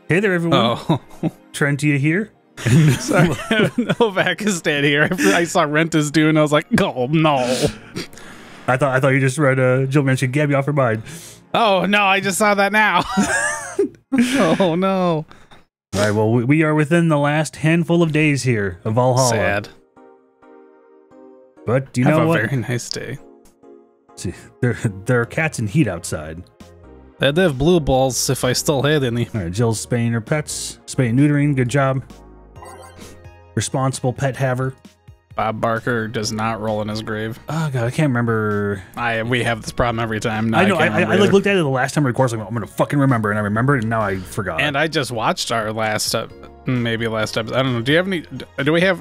Hey there, everyone. Oh, Trent, you here? sorry. Novak is standing here. I saw Rent is due, and I was like, oh, no. I thought you just read Jill mentioned Gabby off her mind. Oh, no, I just saw that now. Oh, no. All right, well, we are within the last handful of days here of Valhalla. Sad. But do you Have know a what? very nice day. See, there are cats in heat outside. I'd have blue balls if I still had any. All right, Jill's spaying her pets. Spaying and neutering, good job. Responsible pet haver. Bob Barker does not roll in his grave. Oh, God, I can't remember. We have this problem every time. No, I know, can't I remember either. looked at it the last time I recorded, like, I'm going to fucking remember, and I remembered, and now I forgot. And I just watched our last episode. I don't know. Do you have any?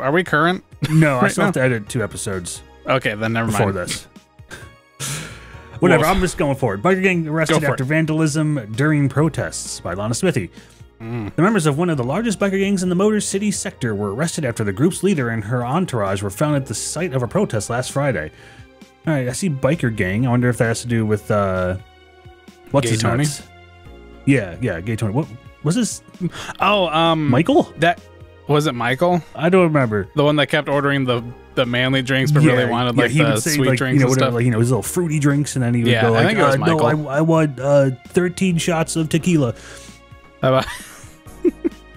Are we current? No, I right still now? have to edit 2 episodes Okay, then never before mind. this. Whatever, Wolf. I'm just going for it. Biker gang arrested Go for after it. vandalism during protests by Lana Smithy. The members of one of the largest biker gangs in the Motor City sector were arrested after the group's leader and her entourage were found at the site of a protest last Friday. All right, I see biker gang. I wonder if that has to do with what's Gay his Tony? nuts? Yeah, Gay Tony. What was this? Oh, Michael? that was it. Michael, I don't remember. the one that kept ordering the manly drinks, but really wanted like he the would say, sweet like, drinks you know, and whatever, stuff. like, you know, his little fruity drinks, and then he would Yeah, go I like, think it was no, Michael. I want 13 shots of tequila. How about-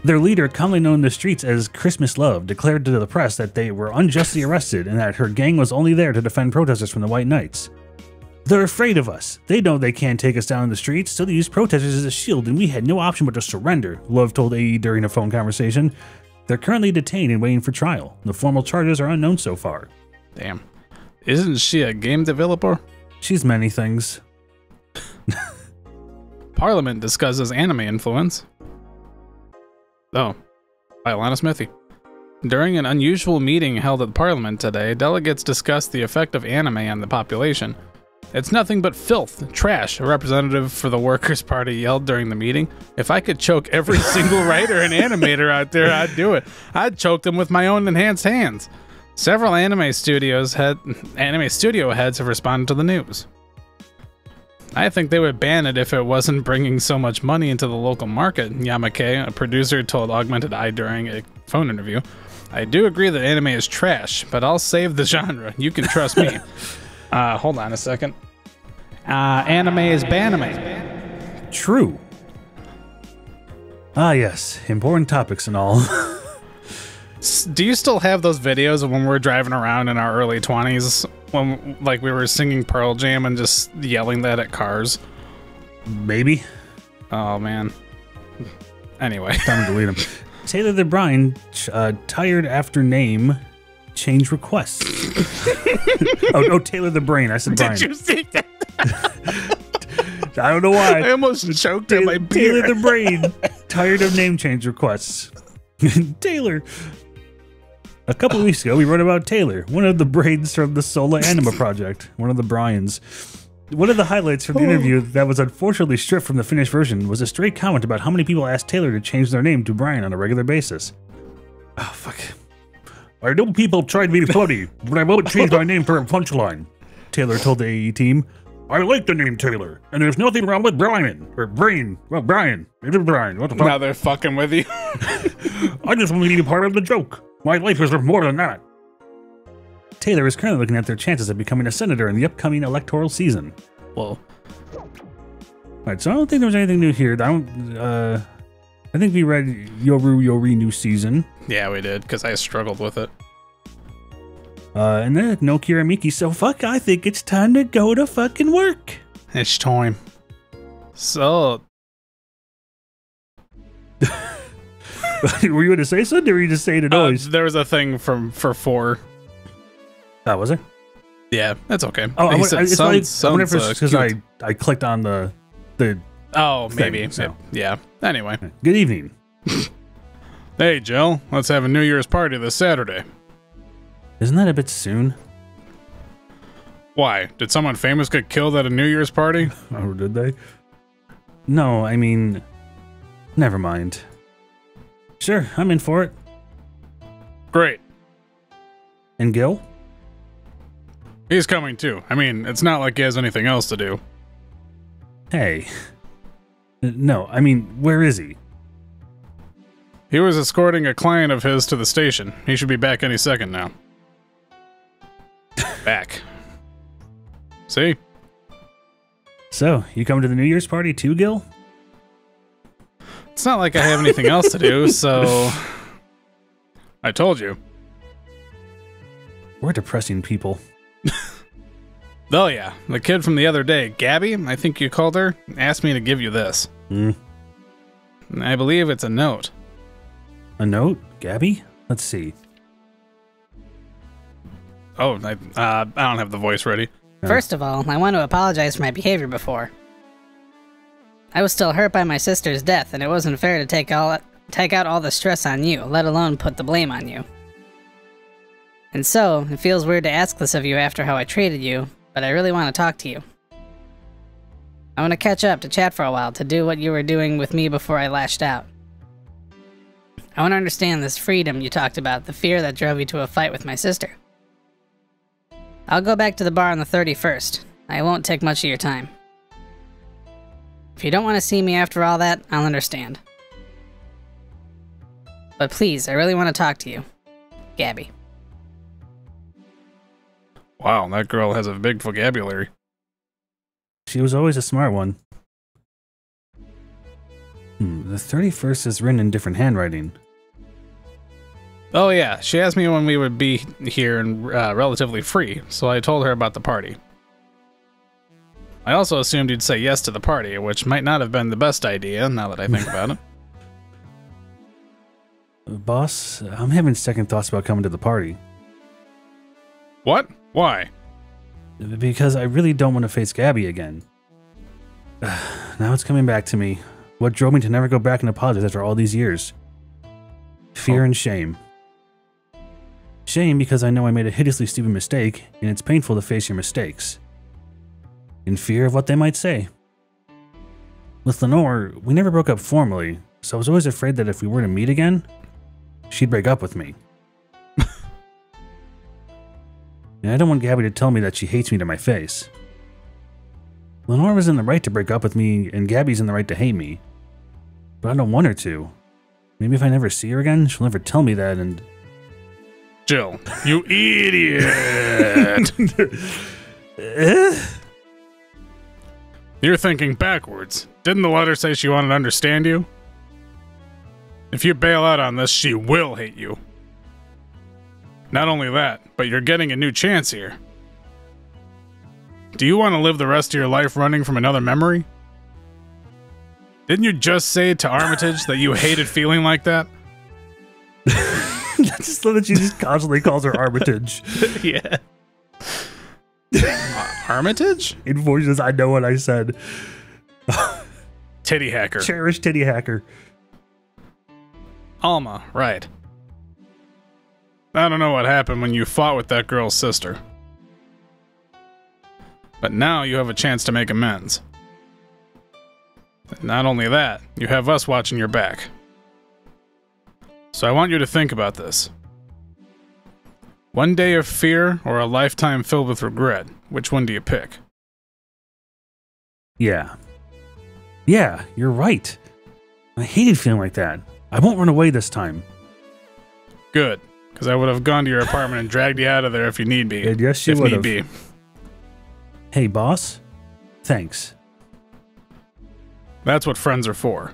Their leader, commonly known in the streets as Christmas Love, declared to the press that they were unjustly arrested and that her gang was only there to defend protesters from the White Knights. They're afraid of us. They know they can't take us down in the streets, so they use protesters as a shield, and we had no option but to surrender, Love told AE during a phone conversation. They're currently detained and waiting for trial. The formal charges are unknown so far. Damn, isn't she a game developer? She's many things. Parliament discusses anime influence. Oh, by Alana Smithy. During an unusual meeting held at Parliament today, delegates discussed the effect of anime on the population. It's nothing but filth, trash, a representative for the Workers' Party yelled during the meeting. If I could choke every single writer and animator out there, I'd do it. I'd choke them with my own enhanced hands. Several anime studio heads have responded to the news. I think they would ban it if it wasn't bringing so much money into the local market, Yamake, a producer, told Augmented Eye during a phone interview. I do agree that anime is trash, but I'll save the genre. You can trust me. Hold on a second. Anime is banime. True. Ah, yes. Important topics and all. Do you still have those videos of when we were driving around in our early 20s when like we were singing Pearl Jam and just yelling that at cars? Maybe. Oh man. Anyway. Time to delete them. Taylor the Brine, tired after name, change requests. oh, Taylor the Brain. I said Brian. Did you see that? I don't know why. I almost choked on my beer. Taylor the Brain, tired of name change requests. Taylor. A couple weeks ago, we wrote about Taylor, one of the brains from the Sola Anima project, one of the Bryans. One of the highlights from the interview that was unfortunately stripped from the finished version was a stray comment about how many people asked Taylor to change their name to Brian on a regular basis. Oh, fuck. I know people tried to be funny, but I won't change my name for a punchline, Taylor told the AE team. I like the name Taylor, and there's nothing wrong with Brian, or Brain. Well, Brian. It is Brian. What the fuck? Now they're fucking with you. I just want to be part of the joke. My life is worth more than that. Taylor is currently looking at their chances of becoming a senator in the upcoming electoral season. Whoa. Alright, so I don't think there's anything new here. I think we read Yoru new season. Yeah, we did, because I struggled with it. And then no Kira Miki, so fuck, I think it's time to go to fucking work. It's time. So, Were you going to say something, or were you just saying a noise? there was a thing for 4. Oh, was there? Yeah, that's okay. Oh, I He wonder said, if it's sounds, because cute." I clicked on the Oh, thing, maybe. so. Yeah. Anyway. Good evening. Hey, Jill, let's have a New Year's party this Saturday. Isn't that a bit soon? Why? Did someone famous get killed at a New Year's party? Oh, did they? No, I mean, never mind. Sure, I'm in for it. Great. And Gil? He's coming too. I mean, it's not like he has anything else to do. Hey. No, I mean, where is he? He was escorting a client of his to the station. He should be back any second now. Back. See? So, you coming to the New Year's party too, Gil? It's not like I have anything else to do, so... I told you. We're depressing people. Oh yeah, the kid from the other day, Gabby, I think you called her, asked me to give you this. I believe it's a note. A note? Gabby? Let's see. Oh, I don't have the voice ready. First of all, I want to apologize for my behavior before. I was still hurt by my sister's death, and it wasn't fair to take out all the stress on you, let alone put the blame on you. And so, it feels weird to ask this of you after how I treated you, but I really want to talk to you. I want to catch up, to chat for a while, to do what you were doing with me before I lashed out. I want to understand this freedom you talked about, the fear that drove you to a fight with my sister. I'll go back to the bar on the 31st. I won't take much of your time. If you don't want to see me after all that, I'll understand. But please, I really want to talk to you. Gabby. Wow, that girl has a big vocabulary. She was always a smart one. The 31st is written in different handwriting. Oh yeah, she asked me when we would be here and relatively free, so I told her about the party. I also assumed you'd say yes to the party, which might not have been the best idea, now that I think about it. Boss, I'm having second thoughts about coming to the party. What? Why? Because I really don't want to face Gabby again. Now it's coming back to me. What drove me to never go back and apologize after all these years? Fear and shame. Shame because I know I made a hideously stupid mistake, and it's painful to face your mistakes. And fear of what they might say. With Lenore, we never broke up formally, so I was always afraid that if we were to meet again, she'd break up with me. And I don't want Gabby to tell me that she hates me to my face. Lenore was in the right to break up with me, and Gabby's in the right to hate me. But I don't want her to. Maybe if I never see her again, she'll never tell me that, and... Jill, you idiot! You're thinking backwards. Didn't the letter say she wanted to understand you? If you bail out on this, she will hate you. Not only that, but you're getting a new chance here. Do you want to live the rest of your life running from another memory? Didn't you just say to Armitage that you hated feeling like that? That's just so that she just constantly calls her Armitage. Yeah. Armitage? In voices, I know what I said. Titty hacker. Cherished titty hacker. Alma, right. I don't know what happened when you fought with that girl's sister. But now you have a chance to make amends. And not only that, you have us watching your back. So I want you to think about this. One day of fear or a lifetime filled with regret, which one do you pick? Yeah. Yeah, you're right. I hated feeling like that. I won't run away this time. Good, because I would have gone to your apartment and dragged you out of there if you need be. And yes, you if would need be. Hey, boss. Thanks. That's what friends are for.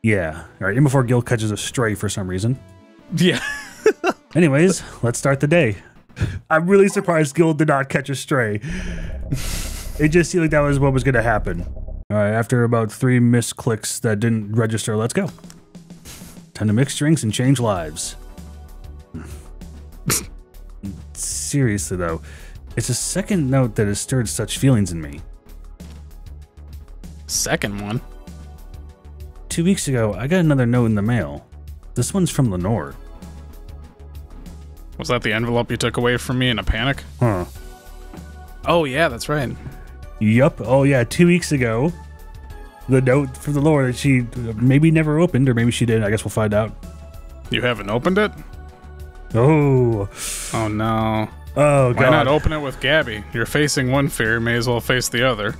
Yeah. All right, and before Gil catches a stray for some reason. Yeah. Anyways, let's start the day. I'm really surprised Gil did not catch a stray. It just seemed like that was what was going to happen. All right, after about 3 missed clicks that didn't register, let's go. Time to mix drinks and change lives. Seriously, though, it's a second note that has stirred such feelings in me. Second one? 2 weeks ago, I got another note in the mail. This one's from Lenore. Was that the envelope you took away from me in a panic? Huh. Oh, yeah, that's right. Yup. Oh, yeah, 2 weeks ago. The note from Lenore that she maybe never opened, or maybe she did. I guess we'll find out. You haven't opened it? Oh. Oh, no. Oh, God. Why not open it with Gabby? You're facing one fear, may as well face the other.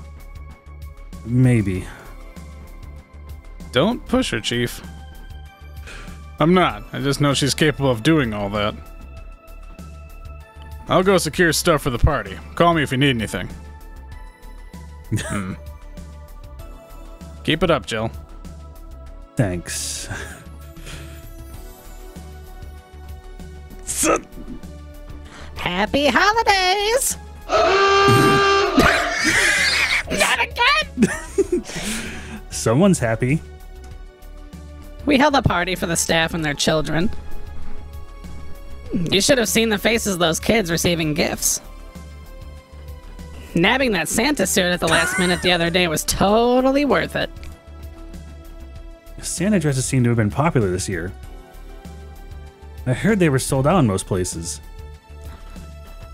Maybe. Don't push her, Chief. I'm not. I just know she's capable of doing all that. I'll go secure stuff for the party. Call me if you need anything. Keep it up, Jill. Thanks. Happy holidays! Not again! Someone's happy. We held a party for the staff and their children. You should have seen the faces of those kids receiving gifts. Nabbing that Santa suit at the last minute the other day was totally worth it. Santa dresses seem to have been popular this year. I heard they were sold out in most places.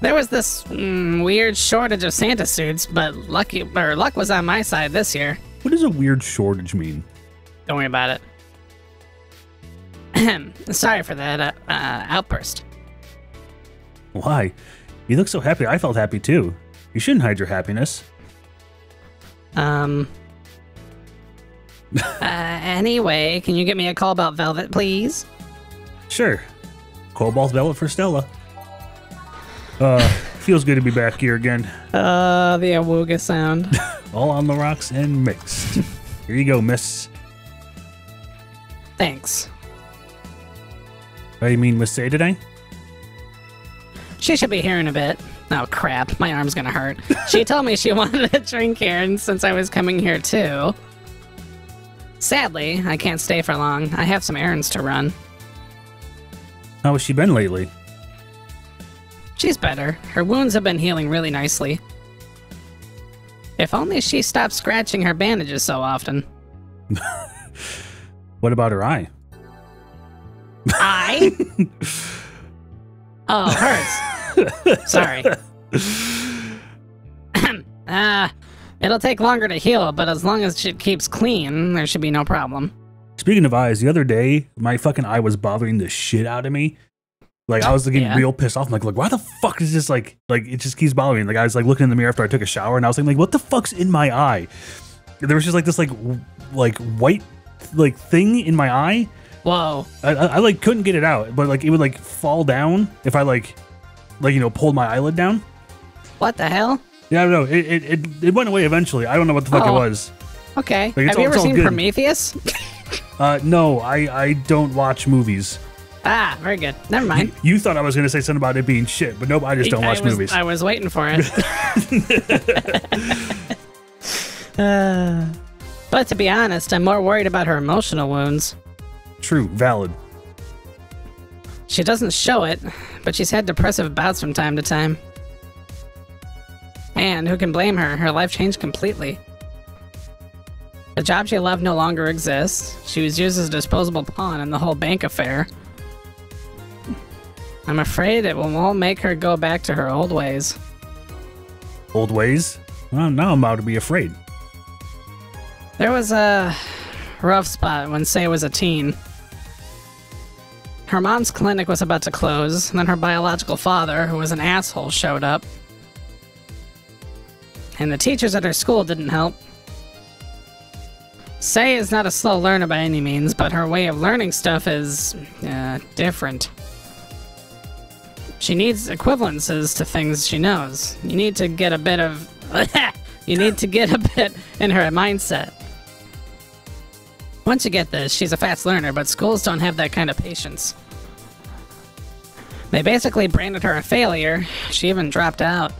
There was this weird shortage of Santa suits, but luck was on my side this year. What does a weird shortage mean? Don't worry about it. Sorry for that outburst. Why? You look so happy. I felt happy too. You shouldn't hide your happiness. Anyway, can you get me a Cobalt Velvet, please? Sure. Cobalt Velvet for Stella. Feels good to be back here again. The awooga sound. All on the rocks and mixed. Here you go, miss. Thanks. What do you mean, Miss Say today? She should be here in a bit. Oh crap, my arm's gonna hurt. She told me she wanted a drink here, and since I was coming here too. Sadly, I can't stay for long. I have some errands to run. How has she been lately? She's better. Her wounds have been healing really nicely. If only she stopped scratching her bandages so often. What about her eye? Eye? Oh, hurts. Sorry. It'll take longer to heal, but as long as it keeps clean, there should be no problem. Speaking of eyes, the other day, my fucking eye was bothering the shit out of me. Like, I was getting real pissed off. I'm like, why the fuck is this like it just keeps bothering me? Like, I was like looking in the mirror after I took a shower, and I was like, what the fuck's in my eye? There was just like this like white like thing in my eye. Whoa. I like couldn't get it out, but like it would like fall down if I like pulled my eyelid down. What the hell? Yeah, I don't know. It went away eventually. I don't know what the fuck it was. Okay. Like, have you ever seen Prometheus? No, I don't watch movies. Ah, very good. Never mind. You thought I was going to say something about it being shit, but nope, I just don't watch movies. I was waiting for it. But to be honest, I'm more worried about her emotional wounds. True, valid. She doesn't show it, but she's had depressive bouts from time to time. And who can blame her? Her life changed completely. The job she loved no longer exists. She was used as a disposable pawn in the whole bank affair. I'm afraid it will all make her go back to her old ways. Old ways? Well, now I'm about to be afraid. There was a rough spot when Say was a teen. Her mom's clinic was about to close, and then her biological father, who was an asshole, showed up. And the teachers at her school didn't help. Say is not a slow learner by any means, but her way of learning stuff is different. She needs equivalences to things she knows. You need to get a bit of... you need to get a bit in her mindset. Once you get this, she's a fast learner, but schools don't have that kind of patience. They basically branded her a failure. She even dropped out.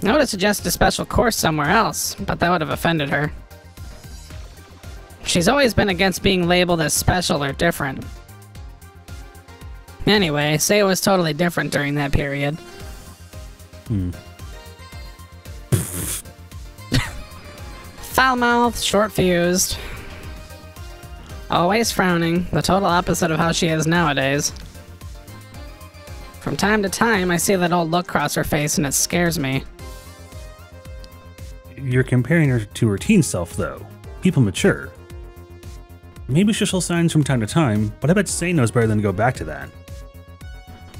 I would have suggested a special course somewhere else, but that would have offended her. She's always been against being labeled as special or different. Anyway, Say was totally different during that period. Foul-mouthed, short-fused. Always frowning, the total opposite of how she is nowadays. From time to time, I see that old look cross her face and it scares me. You're comparing her to her teen self, though. People mature. Maybe she'll show signs from time to time, but I bet Say knows better than to go back to that.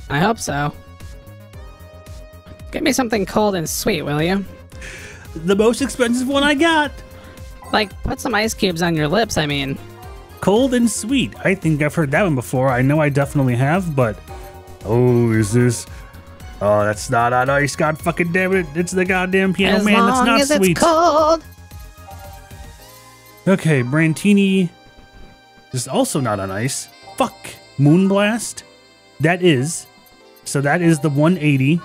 I hope so. Get me something cold and sweet, will you? The most expensive one I got! Like, put some ice cubes on your lips, I mean. Cold and sweet. I think I've heard that one before. I know I definitely have, but... Oh, is this... Oh, that's not on ice. God fucking damn it. It's the goddamn Piano Man. That's not as sweet. It's cold. Okay, Brantini is also not on ice. Fuck. Moonblast. That is. So that is the 180.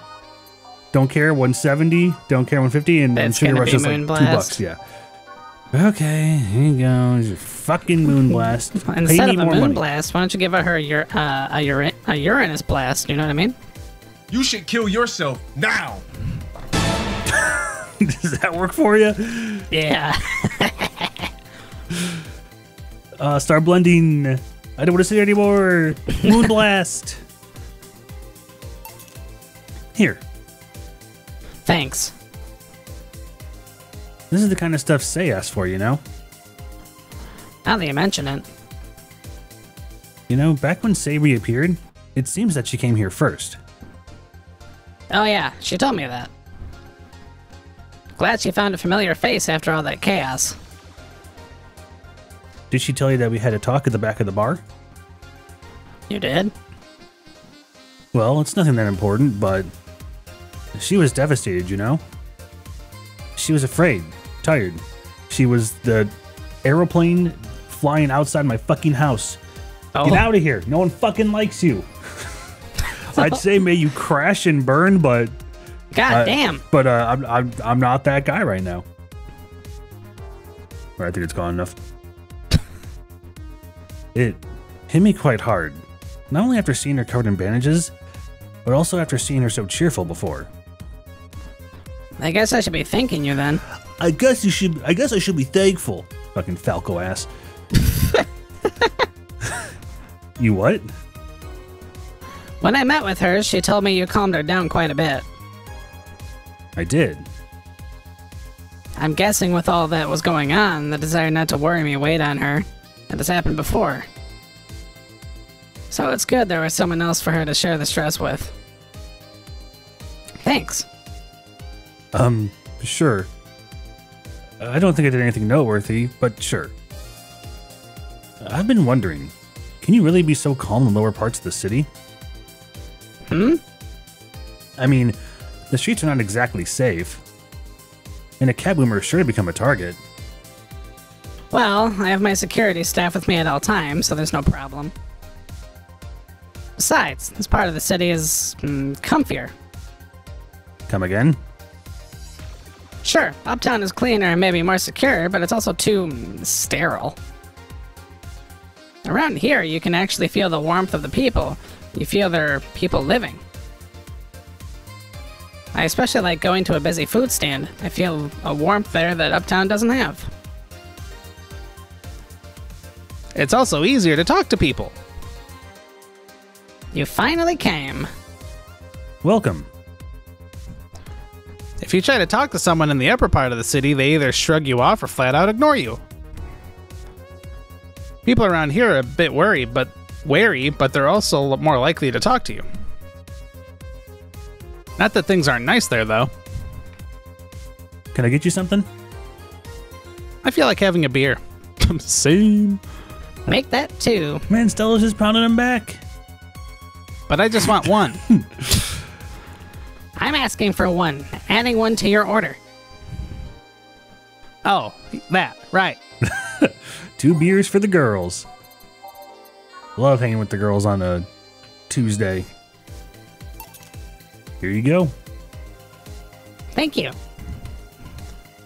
Don't care, 170. Don't care, 150. And Sugar Rush is like $2. Yeah. Okay, here you go. Here's your fucking Moonblast. Instead of a Moonblast, why don't you give her a Uranus Blast? You know what I mean? You should kill yourself now. Does that work for you? Yeah. Start blending. I don't want to see it anymore. Moonblast. Here. Thanks. This is the kind of stuff Say asked for, you know? Now that you mention it. You know, back when Say reappeared, it seems that she came here first. Oh yeah, she told me that. Glad she found a familiar face after all that chaos. Did she tell you that we had a talk at the back of the bar? You did? Well, it's nothing that important, but she was devastated, you know? She was afraid, tired. She was the aeroplane flying outside my fucking house. Oh. Get out of here. No one fucking likes you. I'd say may you crash and burn, but God damn. But I'm not that guy right now. Or I think it's gone enough. It hit me quite hard. Not only after seeing her covered in bandages, but also after seeing her so cheerful before. I guess I should be thanking you then. I guess I should be thankful. Fucking Falco ass. You what? When I met with her, she told me you calmed her down quite a bit. I did. I'm guessing with all that was going on, the desire not to worry me weighed on her. It has happened before. So it's good there was someone else for her to share the stress with. Thanks. Sure. I don't think I did anything noteworthy, but sure. I've been wondering, can you really be so calm in the lower parts of the city? I mean, the streets are not exactly safe. And a cab boomer is sure to become a target. Well, I have my security staff with me at all times, so there's no problem. Besides, this part of the city is comfier. Come again? Sure, uptown is cleaner and maybe more secure, but it's also too sterile. Around here, you can actually feel the warmth of the people. You feel there are people living. I especially like going to a busy food stand. I feel a warmth there that uptown doesn't have. It's also easier to talk to people. You finally came. Welcome. If you try to talk to someone in the upper part of the city, they either shrug you off or flat out ignore you. People around here are a bit wary, but they're also more likely to talk to you. Not that things aren't nice there, though. Can I get you something? I feel like having a beer. Same. Make that two. Man, Stella's just pounding him back. But I just want one. I'm asking for one. Adding one to your order. Oh, that, right. 2 beers for the girls. Love hanging with the girls on a Tuesday. Here you go. Thank you.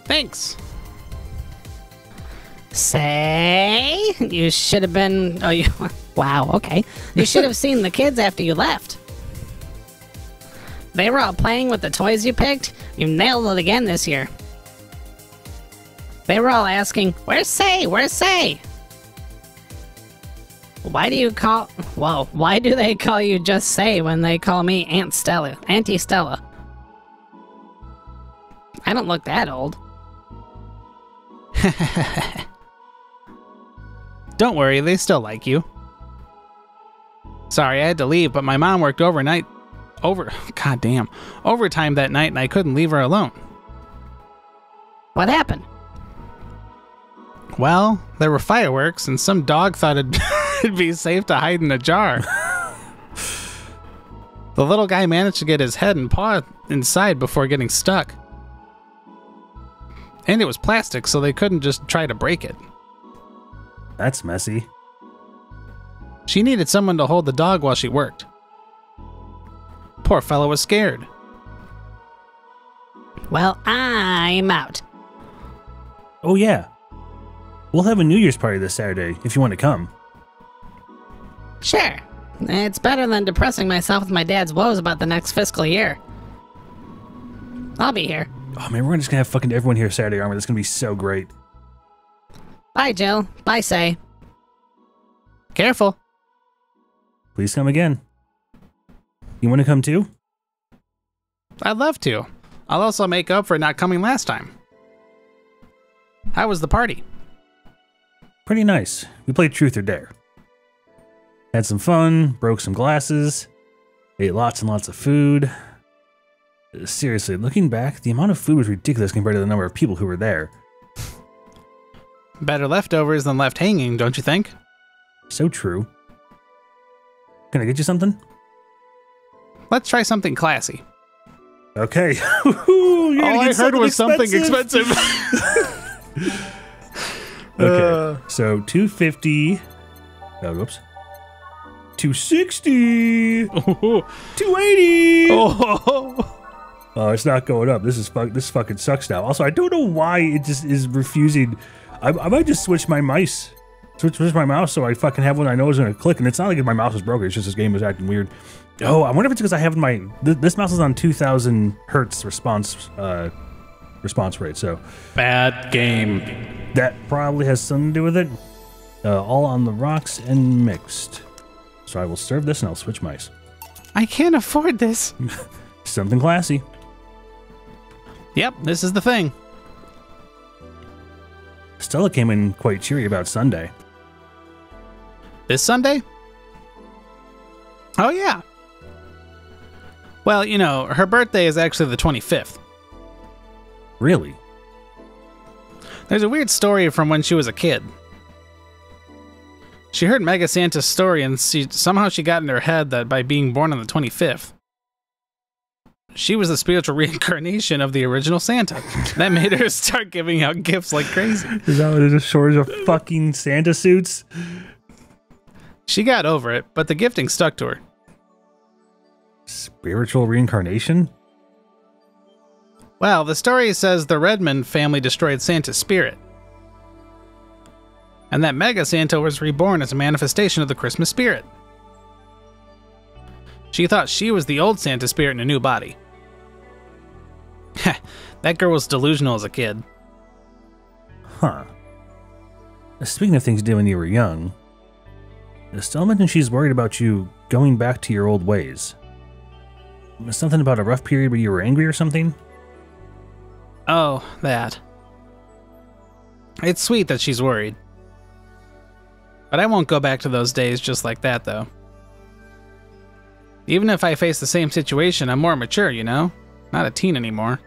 Thanks. Say, you should have been... Oh, you... Wow, okay. You should have seen the kids after you left. They were all playing with the toys you picked. You nailed it again this year. They were all asking, "Where's Say? Where's Say?" Why do they call you just Say when they call me Aunt Stella? Auntie Stella. I don't look that old. Don't worry, they still like you. Sorry, I had to leave, but my mom worked overtime that night, and I couldn't leave her alone. What happened? Well, there were fireworks, and some dog thought it'd be safe to hide in a jar. The little guy managed to get his head and paw inside before getting stuck. And it was plastic, so they couldn't just try to break it. That's messy. She needed someone to hold the dog while she worked. Poor fellow was scared. Well, I'm out. Oh, yeah. We'll have a New Year's party this Saturday if you want to come. Sure. It's better than depressing myself with my dad's woes about the next fiscal year. I'll be here. Oh, man, we're just going to have fucking everyone here Saturday, aren't we? That's going to be so great. Bye, Jill. Bye, Say. Careful. Please come again. You want to come too? I'd love to. I'll also make up for not coming last time. How was the party? Pretty nice. We played Truth or Dare. Had some fun, broke some glasses, ate lots and lots of food. Seriously, looking back, the amount of food was ridiculous compared to the number of people who were there. Better leftovers than left hanging, don't you think? So true. Can I get you something? Let's try something classy. Okay. All I heard was something expensive. Okay, so 250. Oh, whoops. 260. 280. Oh, it's not going up. This fucking sucks now. Also, I don't know why it just is refusing. I might just switch my mice. Switch my mouse so I fucking have one I know is gonna click. And it's not like my mouse is broken. It's just this game is acting weird. Oh, I wonder if it's because I have my this mouse is on 2,000 hertz response rate. So Bad game. that probably has something to do with it. All on the rocks and mixed. So I will serve this and I'll switch mice. I can't afford this. Something classy. Yep, this is the thing. Stella came in quite cheery about Sunday. This Sunday? Oh, yeah. Well, you know, her birthday is actually the 25th. Really? There's a weird story from when she was a kid. She heard Mega Santa's story and somehow she got in her head that by being born on the 25th, she was the spiritual reincarnation of the original Santa. That made her start giving out gifts like crazy. Is that what it is? A shortage of fucking Santa suits? She got over it, but the gifting stuck to her. Spiritual reincarnation? Well, the story says the Redmond family destroyed Santa's spirit, and that Mega Santa was reborn as a manifestation of the Christmas spirit. She thought she was the old Santa spirit in a new body. That girl was delusional as a kid. Huh. Speaking of things you did when you were young, Estelle mentioned she's worried about you going back to your old ways. Something about a rough period where you were angry or something? Oh, that. It's sweet that she's worried. But I won't go back to those days just like that, though. Even if I face the same situation, I'm more mature, you know? Not a teen anymore.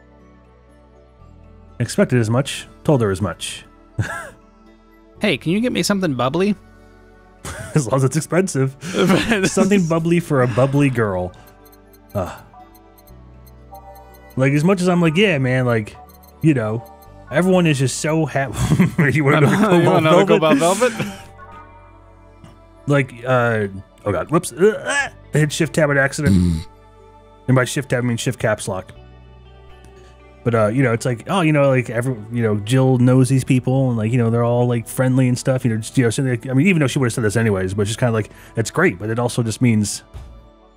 Expected as much, told her as much. Hey, can you get me something bubbly? As long as it's expensive. Something bubbly for a bubbly girl. Like, as much as I'm like, yeah, man, like, you know, everyone is just so happy. You want to go about velvet? Like, oh god, whoops. I hit shift tab at accident. And by shift tab, I mean shift caps lock. But, you know, it's like, oh, you know, like, Jill knows these people and, like, you know, they're all, like, friendly and stuff. You know, just, you know, so I mean, even though she would have said this anyways, but it's just kind of like, it's great, but it also just means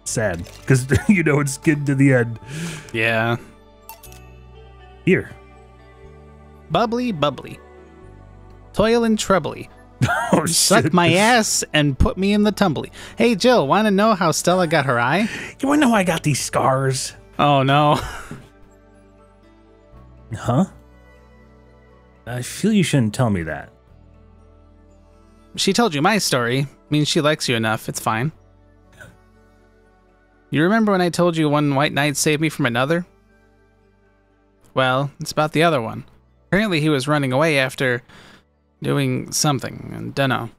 sad. Because, you know, it's getting to the end. Yeah. Here. Bubbly, bubbly. Toil and trebly. Oh, Suck shit. my ass and put me in the tumbly. Hey, Jill, want to know how Stella got her eye? You want to know how I got these scars? Oh, no. Huh? I feel you shouldn't tell me that. She told you my story. Means she likes you enough. It's fine. You remember when I told you one white knight saved me from another? Well, it's about the other one. Apparently he was running away after... Doing something, and dunno.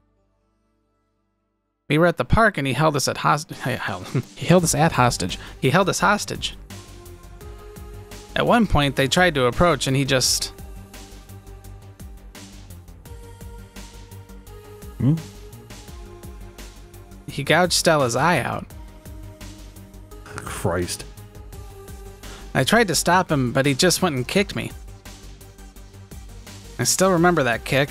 We were at the park and he held us at hostage. He held us hostage. At one point, they tried to approach and he just... He gouged Stella's eye out. Christ. I tried to stop him, but he just went and kicked me. I still remember that kick.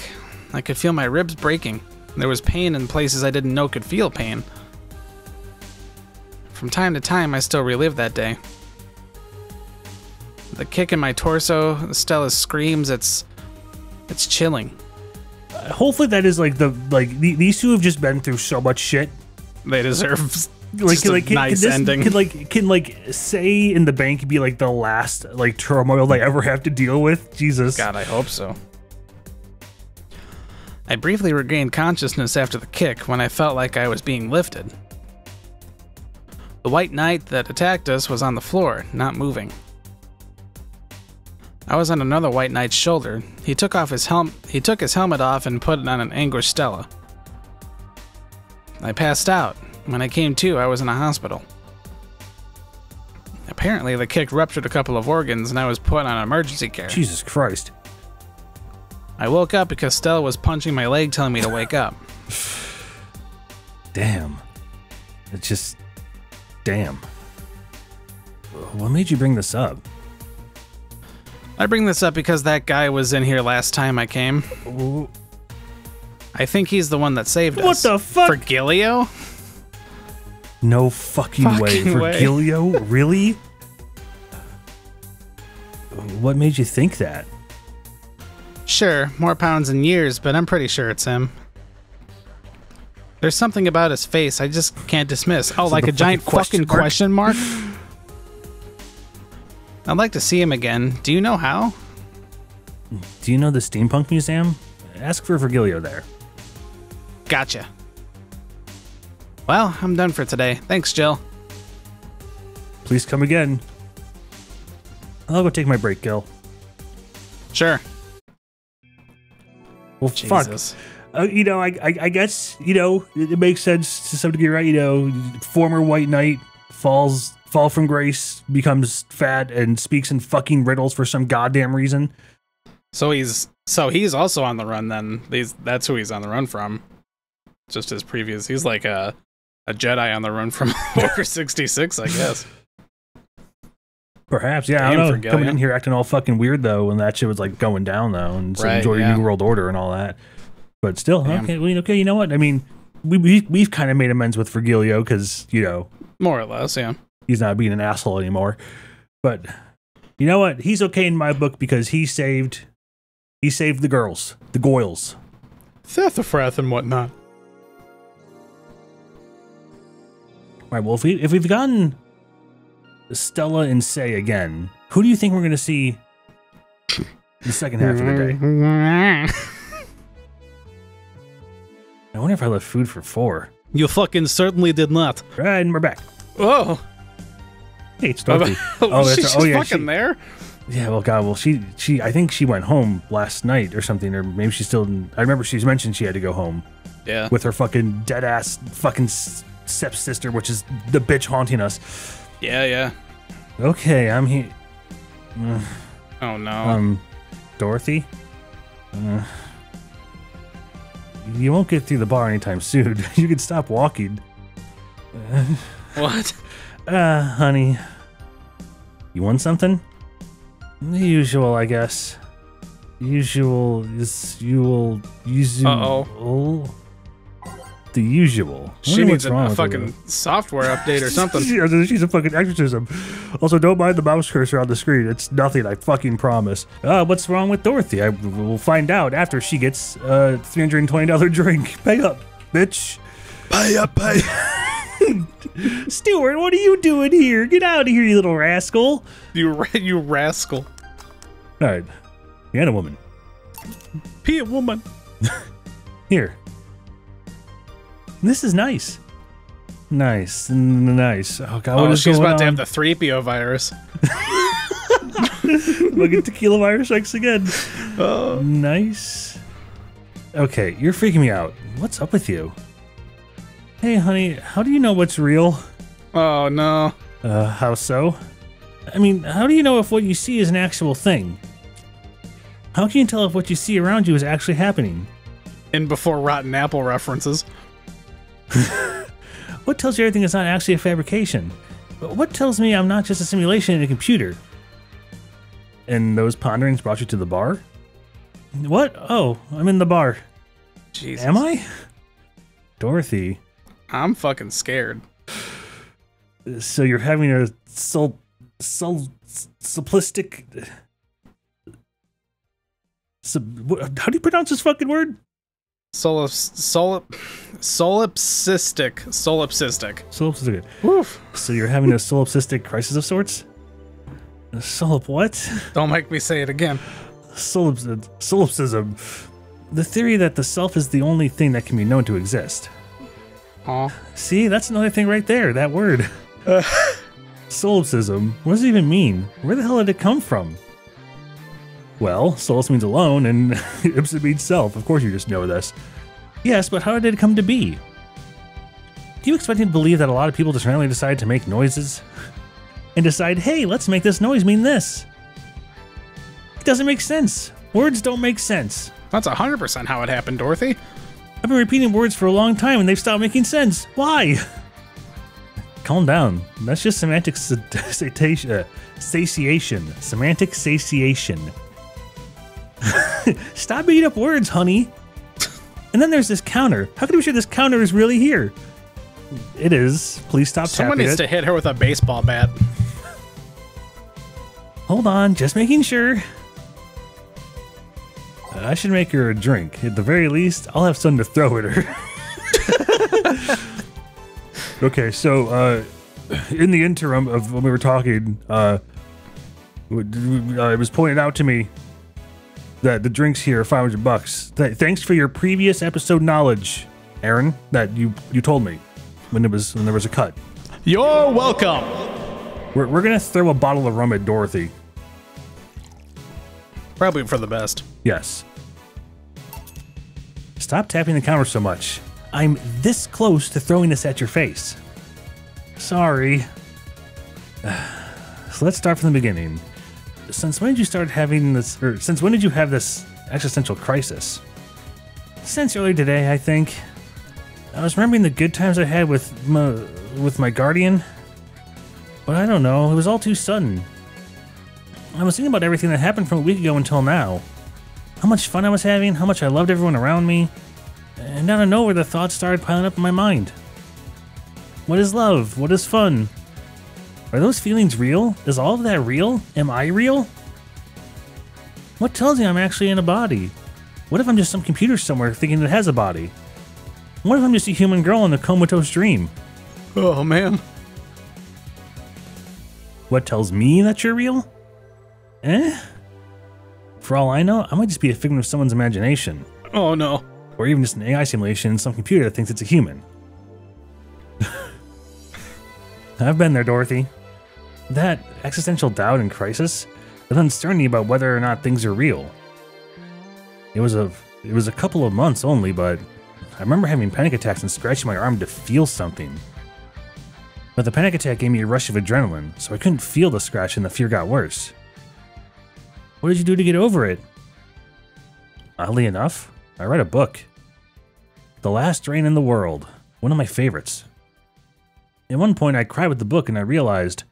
I could feel my ribs breaking. There was pain in places I didn't know could feel pain. From time to time, I still relive that day. The kick in my torso, Stella's screams, it's chilling. Hopefully that is like these two have just been through so much shit. They deserve nice ending. Can say in the bank be like the last like turmoil they ever have to deal with? Jesus. God, I hope so. I briefly regained consciousness after the kick when I felt like I was being lifted. The white knight that attacked us was on the floor, not moving. I was on another white knight's shoulder. He took his helmet off and put it on an anguished Stella. I passed out. When I came to, I was in a hospital. Apparently, the kick ruptured a couple of organs and I was put on emergency care. Jesus Christ. I woke up because Stella was punching my leg telling me to wake up. Damn. It's just... Damn. What made you bring this up? I bring this up because that guy was in here last time I came. Ooh. I think he's the one that saved us. What the fuck? Virgilio? No fucking way. Virgilio? Really? What made you think that? Sure, more pounds and years, but I'm pretty sure it's him. There's something about his face I just can't dismiss. Oh, like a giant fucking question mark? I'd like to see him again. Do you know how? Do you know the Steampunk Museum? Ask for Virgilio there. Gotcha. Well, I'm done for today. Thanks, Jill. Please come again. I'll go take my break, Gil. Sure. Well, Jesus. Fuck. You know, I guess, you know, it makes sense to some degree, right? You know, former white knight fall from grace, becomes fat, and speaks in fucking riddles for some goddamn reason. So he's also on the run then. That's who he's on the run from. Just his previous. He's like a Jedi on the run from Order 66, I guess. Perhaps, yeah. I don't know. Coming in here acting all fucking weird though, when that shit was like going down though, and so enjoying New World Order and all that. But still, okay. You know what? I mean, we've kind of made amends with Virgilio because you know, more or less, yeah. He's not being an asshole anymore. But you know what? He's okay in my book because he saved the girls, the Goyles, Thethafrath and whatnot. All right. Well, if we've gotten Stella and Say again, who do you think we're going to see the second half of the day? I wonder if I left food for 4. You fucking certainly did not. Right, and we're back. Oh. Hey, it's Dorothy. She's fucking there? Yeah, well, God, well, she, I think she went home last night or something, or maybe she still didn't. I remember she's mentioned she had to go home. Yeah. With her fucking dead-ass fucking stepsister, which is the bitch haunting us. Yeah, yeah. Okay, I'm here. Oh, no. Dorothy? You won't get through the bar anytime soon. You can stop walking. What? Honey. You want something? The usual, I guess. Usual is usual. Uh-oh. The usual. She needs a fucking software update or something. She's a fucking exorcism. Also, don't mind the mouse cursor on the screen. It's nothing, I fucking promise. What's wrong with Dorothy? We'll find out after she gets a $320 drink. Pay up, bitch. Pay up, pay. Stuart, what are you doing here? Get out of here, you little rascal. You rascal. All right. And a woman. Be a woman. Here. This is nice. Nice. Oh, God, what is she's going about on? to have the 3PO virus. Look at tequila virus strikes again. Nice. Okay, you're freaking me out. What's up with you? Hey, honey, how do you know what's real? Oh, no. How so? I mean, how do you know if what you see is an actual thing? How can you tell if what you see around you is actually happening? In before Rotten Apple references. What tells you everything is not actually a fabrication? What tells me I'm not just a simulation in a computer? And those ponderings brought you to the bar? What? Oh, I'm in the bar. Jesus. Am I? Dorothy. I'm fucking scared. So you're having a simplistic... how do you pronounce this fucking word? Solipsistic. Solipsistic. Woof. So you're having a solipsistic crisis of sorts? What? Don't make me say it again. Solipsism. The theory that the self is the only thing that can be known to exist. Aw. See, that's another thing right there, that word. Solipsism. What does it even mean? Where the hell did it come from? Well, solus means alone, and ipsa means self. Of course you just know this. Yes, but how did it come to be? Do you expect me to believe that a lot of people just randomly decide to make noises? And decide, hey, let's make this noise mean this? It doesn't make sense. Words don't make sense. That's 100% how it happened, Dorothy. I've been repeating words for a long time and they've stopped making sense. Why? Calm down. That's just semantic satiation. Semantic satiation. Stop beating up words, honey. And then there's this counter. How can we be sure this counter is really here? It is. Please stop Someone tapping needs to hit her with a baseball bat. Hold on, just making sure. I should make her a drink. At the very least, I'll have something to throw at her. Okay, so in the interim of when we were talking, it was pointed out to me that the drinks here are $500. Thanks for your previous episode knowledge, Aaron. That you told me when there was a cut. You're welcome. We're gonna throw a bottle of rum at Dorothy. Probably for the best. Yes. Stop tapping the counter so much. I'm this close to throwing this at your face. Sorry. So let's start from the beginning. Since when did you start having this, or since when did you have this existential crisis? Since earlier today, I think. I was remembering the good times I had with my guardian, but I don't know, it was all too sudden. I was thinking about everything that happened from a week ago until now. How much fun I was having, how much I loved everyone around me, and out of nowhere the thoughts started piling up in my mind. What is love? What is fun? Are those feelings real? Is all of that real? Am I real? What tells me I'm actually in a body? What if I'm just some computer somewhere thinking it has a body? What if I'm just a human girl in a comatose dream? Oh, man. What tells me that you're real? For all I know, I might just be a figment of someone's imagination. Oh, no. Or even just an AI simulation in some computer that thinks it's a human. I've been there, Dorothy. That existential doubt and crisis, that uncertainty about whether or not things are real. It was a couple of months only, but I remember having panic attacks and scratching my arm to feel something. But the panic attack gave me a rush of adrenaline, so I couldn't feel the scratch and the fear got worse. What did you do to get over it? Oddly enough, I read a book. The Last Rain in the World, one of my favorites. At one point I cried with the book and I realized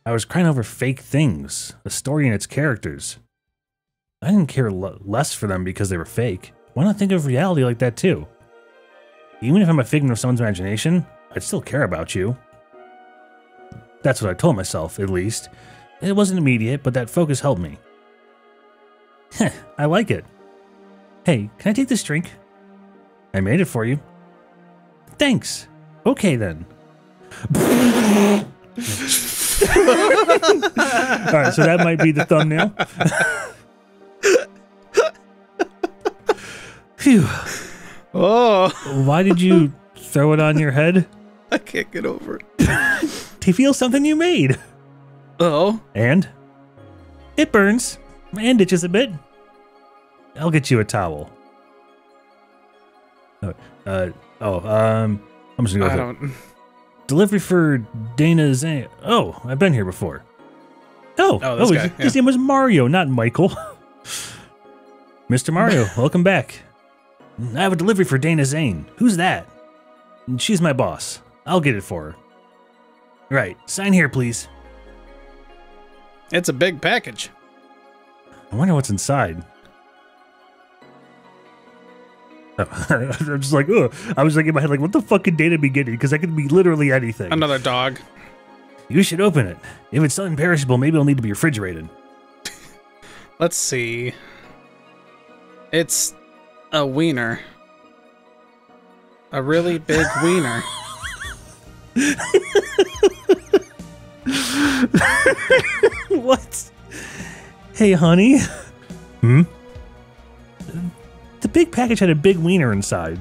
I was crying over fake things, a story and its characters. I didn't care less for them because they were fake. Why not think of reality like that too? Even if I'm a figment of someone's imagination, I'd still care about you. That's what I told myself, at least. It wasn't immediate, but that focus helped me. Heh, I like it. Hey, can I take this drink? I made it for you. Thanks. Okay then. Alright, so that might be the thumbnail. Phew. Oh. Why did you throw it on your head? I can't get over it. To feel something you made. Oh. And? It burns. And itches a bit. I'll get you a towel. I'm just gonna I go with it. don't. Delivery for Dana Zane. Oh, I've been here before. This guy, his name was Mario, not Michael. Mr. Mario, welcome back. I have a delivery for Dana Zane. Who's that? She's my boss. I'll get it for her. Right, sign here, please. It's a big package. I wonder what's inside. I'm just like, ugh. I was like in my head, like, what the fuck could Dana be getting? Because that could be literally anything. Another dog. You should open it. If it's something perishable, maybe it'll need to be refrigerated. Let's see. It's a wiener. A really big wiener. What? Hey, honey. The big package had a big wiener inside.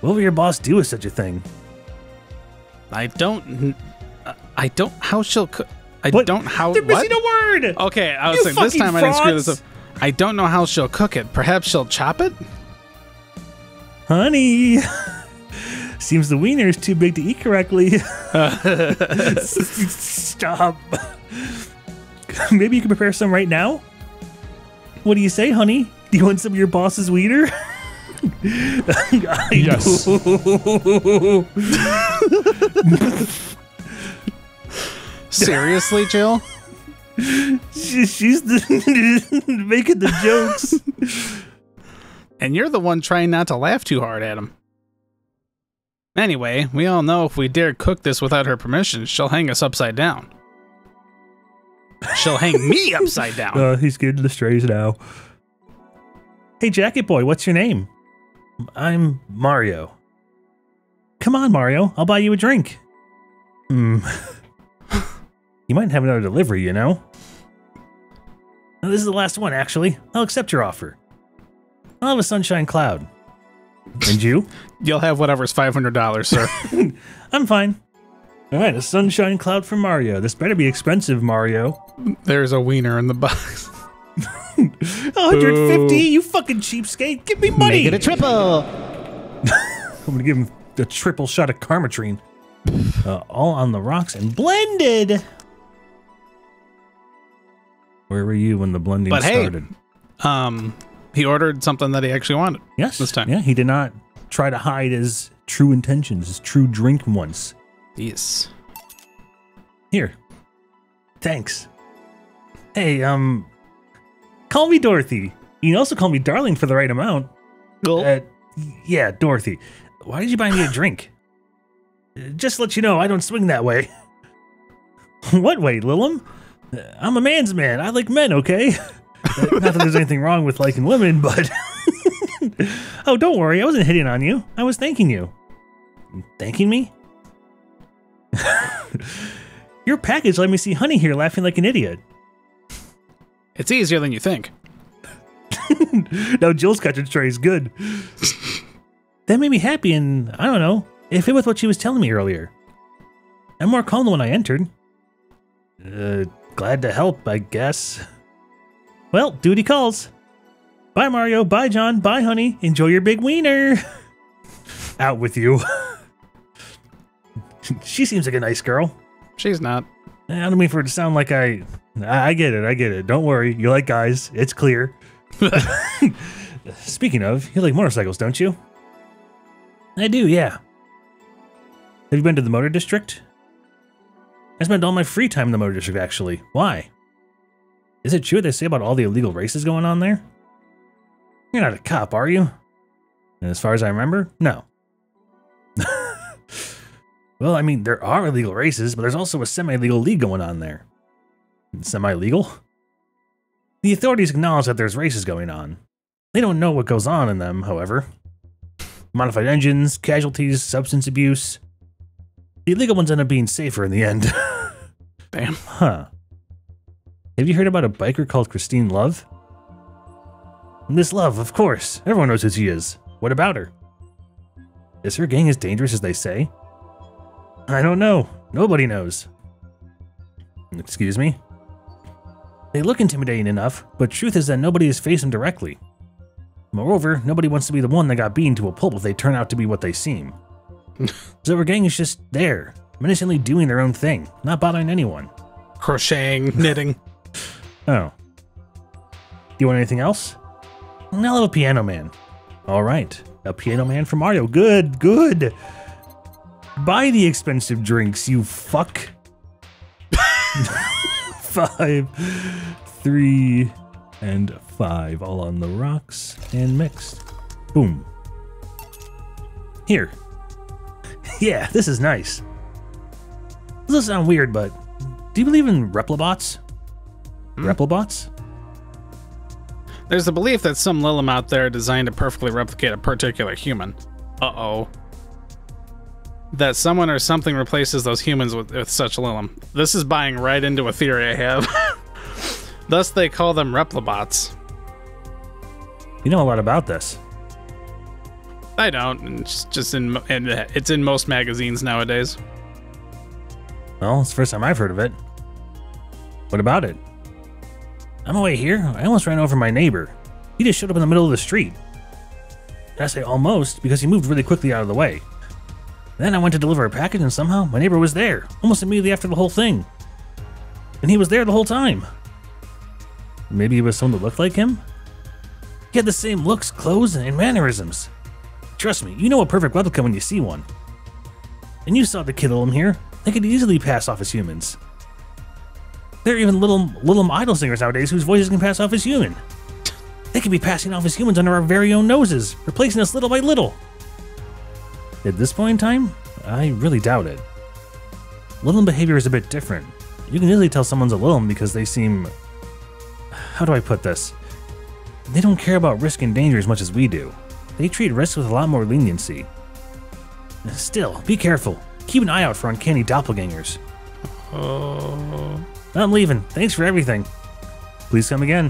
What will your boss do with such a thing? How she'll cook. What? How. They're What? missing a word! Okay, I was You saying this fucking time I didn't screw this frauds. up. I don't know how she'll cook it. Perhaps she'll chop it? Honey. Seems the wiener is too big to eat correctly. Stop. Maybe you can prepare some right now? What do you say, honey? Do you want some of your boss's wiener? Yes. Seriously, Jill? She's making the jokes. And you're the one trying not to laugh too hard at him. Anyway, we all know if we dare cook this without her permission, she'll hang us upside down. She'll hang me upside down. He's getting the strays now. Hey, Jacket Boy, what's your name? I'm Mario. Come on, Mario. I'll buy you a drink. You might have another delivery, you know? Now, this is the last one, actually. I'll accept your offer. I'll have a sunshine cloud. And you? You'll have whatever's $500, sir. I'm fine. All right, a sunshine cloud for Mario. This better be expensive, Mario. There's a wiener in the box. 150, you fucking cheapskate. Give me money. Make it a triple. I'm gonna give him a triple shot of Karmatrine. All on the rocks and blended. Where were you when the blending But hey, started? he ordered something that he actually wanted. Yes, this time. Yeah, he did not try to hide his true intentions, his true drink once. Yes. Here. Thanks. Hey, call me Dorothy. You can also call me Darling for the right amount. Cool. Yeah, Dorothy. Why did you buy me a drink? Just to let you know, I don't swing that way. What way, Lilum? I'm a man's man. I like men, okay? Not that there's anything wrong with liking women, but... Oh, don't worry. I wasn't hitting on you. I was thanking you. Thanking me? Your package let me see Honey here laughing like an idiot. It's easier than you think. Now Jill's catching stray is good. That made me happy, and I don't know, it fit with what she was telling me earlier. I'm more calm than when I entered. Glad to help, I guess. Well, duty calls. Bye, Mario. Bye, John. Bye, honey. Enjoy your big wiener. Out with you. She seems like a nice girl. She's not. I don't mean for it to sound like I get it. I get it. Don't worry. You like guys. It's clear. Speaking of, you like motorcycles, don't you? I do, yeah. Have you been to the Motor District? I spend all my free time in the Motor District, actually. Why? Is it true what they say about all the illegal races going on there? You're not a cop, are you? And as far as I remember, no. Well, I mean, there are illegal races, but there's also a semi-legal league going on there. Semi-legal? The authorities acknowledge that there's races going on. They don't know what goes on in them, however. Modified engines, casualties, substance abuse. The illegal ones end up being safer in the end. Damn. Huh. Have you heard about a biker called Christine Love? Miss Love, of course. Everyone knows who she is. What about her? Is her gang as dangerous as they say? I don't know. Nobody knows. Excuse me? They look intimidating enough, but truth is that nobody has faced them directly. Moreover, nobody wants to be the one that got beaten to a pulp if they turn out to be what they seem. So our gang is just there, menacingly doing their own thing, not bothering anyone. Crocheting, knitting. Oh. You want anything else? A little piano man. Alright, a piano man for Mario. Good, good. Buy the expensive drinks, you fuck. 5, 3, and 5. All on the rocks and mixed. Boom. Here. Yeah, this is nice. This will sound weird, but do you believe in replibots? Replibots? There's a belief that some Lilim out there are designed to perfectly replicate a particular human. Uh-oh. That someone or something replaces those humans with such Lilim. This is buying right into a theory I have. Thus, they call them replibots. You know a lot about this. I don't. It's in most magazines nowadays. Well, it's the first time I've heard of it. What about it? On my way here, I almost ran over my neighbor. He just showed up in the middle of the street. And I say almost because he moved really quickly out of the way. Then I went to deliver a package and somehow my neighbor was there, almost immediately after the whole thing. And he was there the whole time. Maybe it was someone that looked like him? He had the same looks, clothes, and mannerisms. Trust me, you know a perfect replica when you see one. And you saw the kid Lilim here. They could easily pass off as humans. There are even Lilim idol singers nowadays whose voices can pass off as human. They could be passing off as humans under our very own noses, replacing us little by little. At this point in time, I really doubt it. Lilim behavior is a bit different. You can easily tell someone's a Lilim because they seem... How do I put this? They don't care about risk and danger as much as we do. They treat risk with a lot more leniency. Still, be careful. Keep an eye out for uncanny doppelgangers. Oh. I'm leaving. Thanks for everything. Please come again.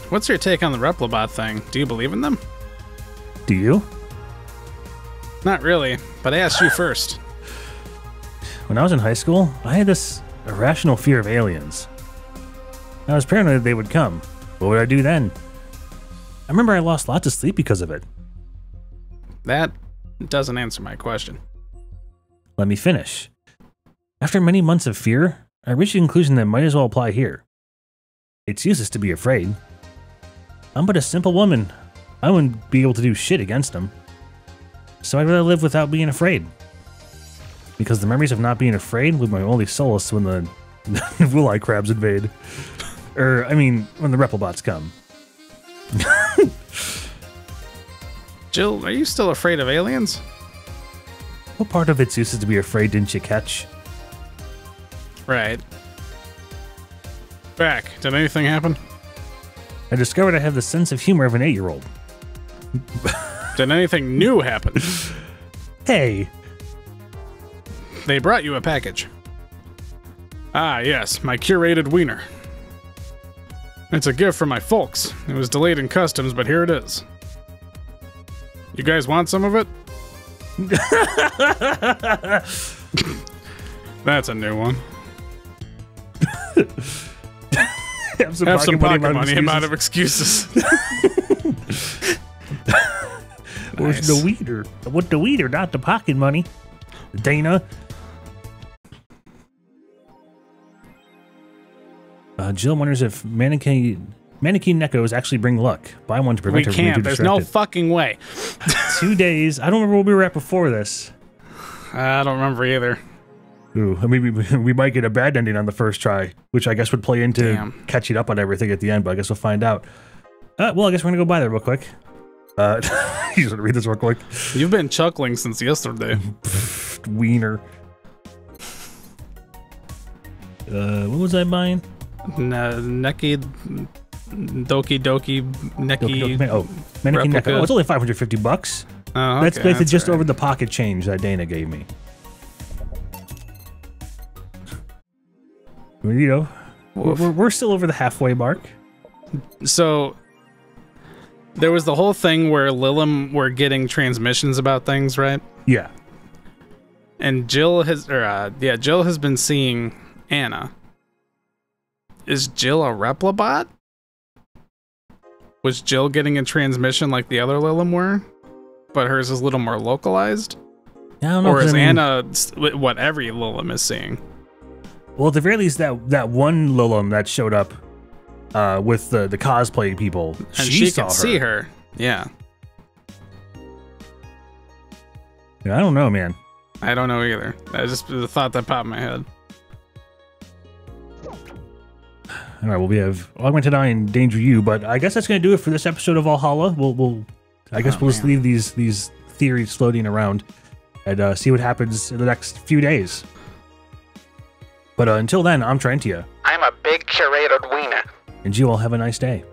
What's your take on the replibot thing? Do you believe in them? Do you? Not really, but I asked you first. When I was in high school, I had this irrational fear of aliens. I was paranoid that they would come. What would I do then? I remember I lost lots of sleep because of it. That doesn't answer my question. Let me finish. After many months of fear, I reached the conclusion that might as well apply here. It's useless to be afraid. I'm but a simple woman. I wouldn't be able to do shit against them. So I'd rather live without being afraid. Because the memories of not being afraid would be my only solace when the will-eye crabs invade. When the replibots come. Jill, are you still afraid of aliens? What part of its use is to be afraid didn't you catch? Right. Back. Did anything happen? I discovered I have the sense of humor of an 8-year-old. Did anything new happen? Hey! They brought you a package. Ah, yes, my curated wiener. It's a gift from my folks. It was delayed in customs, but here it is. You guys want some of it? That's a new one. Have some pocket money. I'm out of excuses. Where's the weeder? I want the weeder, not the pocket money. Dana. Jill wonders if mannequin Neckos actually bring luck. Buy one to prevent her from being too distracted. There's no fucking way. 2 days. I don't remember where we were at before this. I don't remember either. Ooh, I mean, we might get a bad ending on the first try, which I guess would play into catching up on everything at the end, but I guess we'll find out. Well, I guess we're going to go by there real quick. You just want to read this real quick? You've been chuckling since yesterday. Wiener. What was I buying? Neki Doki Neki. Oh, Mannequin Neko. Oh, it's only $550. Oh, okay, that's basically just right. over the pocket change that Dana gave me. You know, we're still over the halfway mark. So there was the whole thing where Lilim were getting transmissions about things, right? Yeah. And Jill has been seeing Anna. Is Jill a Replabot? Was Jill getting a transmission like the other Lilim were? But hers is a little more localized? I don't know. Or is 'cause I mean, Anna what every Lilim is seeing? well, at the very least, that one Lilim that showed up with the cosplay people, And she she saw can see her. Yeah. Yeah, I don't know, man. I don't know either. That's just the thought that popped in my head. All right, well, we have Augmented Eye and Danger You, but I guess that's going to do it for this episode of Valhalla. I guess we'll just leave these theories floating around and see what happens in the next few days. But until then, I'm Trentia. I'm a big curated wiener. And you all have a nice day.